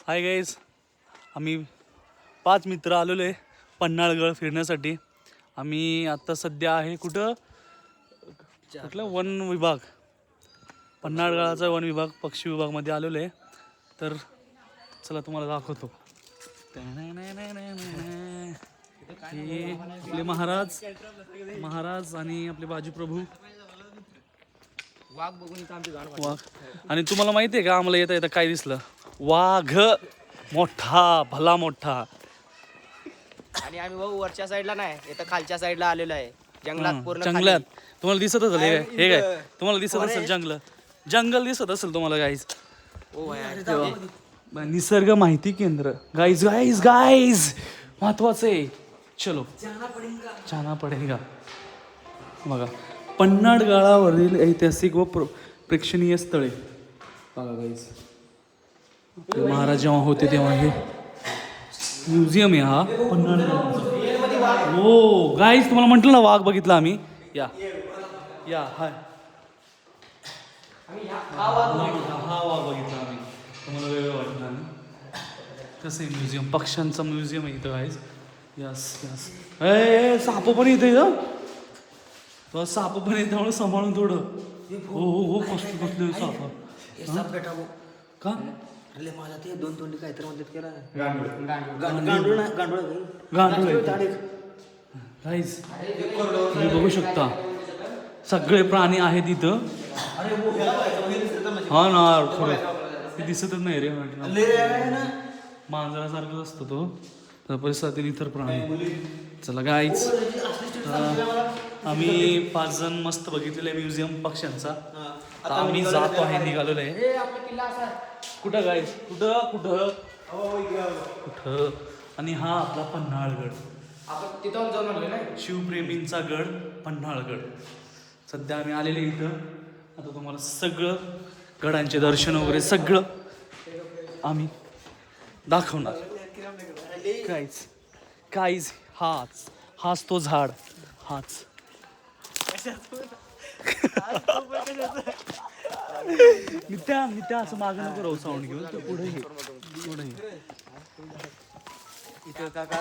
Hi guys, आम्ही 5 मित्र आलेलो आहे पन्हाळगड फिरण्यासाठी. आम्ही आत्ता सध्या आहे कुठं वन विभाग, पन्हाळगडाचा वन विभाग पक्षी विभागमध्ये आलेलो आहे. तर चला तुम्हाला दाखवतो. हे आपले महाराज आणि आपले बाजू प्रभू वाघ बघून आमची गाड वाघ. आणि तुम्हाला माहिती आहे का आम्हाला येता येता काय दिसलं? वाघ मोठा, भला मोठा. आणि आम्ही भाऊ वरच्या साईडला नाही, इथं खालच्या साईडला आलेलो आहे. जंगलात पूर्ण जंगलात तुम्हाला दिसत असेल हे काय तुम्हाला दिसत असेल जंगल दिसत असेल तुम्हाला गाईज. निसर्ग माहिती केंद्र गाईज गाईज गाईज महत्वाचं आहे. चलो जाना पडेगा. बघा पन्हाळगडावरील ऐतिहासिक व प्रेक्षणीय स्थळे बघा गाईज. महाराज जेव्हा होते तेव्हा हे म्युझियम आहे हा पन्हाळगड. हो गाईज तुम्हाला म्हटलं ना वाघ बघितला आम्ही. या हाय हा वाघ बघितला आम्ही. तुम्हाला वेगळं वाटलं आणि कसं आहे म्युझियम, पक्ष्यांचं म्युझियम आहे इथं गाईज. यस ए साप पण येते इथं, साप पण येते त्यामुळे सांभाळून थोडं. हो कसले साप का माझा ते 2 तोंडी काहीतरी म्हणतात केला गांडूळ गाईज तुम्ही बघू शकता सगळे प्राणी आहेत इथं. हा ना खरं ते दिसतच नाही रे. मांजरासारखंच असतो तो तर परिसरातील इतर प्राणी. चला गाईज आम्ही 5 जण मस्त बघितलेलं आहे म्युझियम पक्ष्यांचा. आता आम्ही जातो आहे, निघालेलो आहे. कुठं गाईज कुठं आणि हा आपला पन्हाळगड, तिथं जाऊन आलो ना. शिवप्रेमींचा गड पन्हाळगड. सध्या आम्ही आलेले इथं. आता तुम्हाला सगळं गडांचे दर्शन वगैरे सगळं आम्ही दाखवणार. काहीच हाच तो झाड हाच. नित्या असं मागं नको राहू साऊंड घेऊन. पुढे इथं काका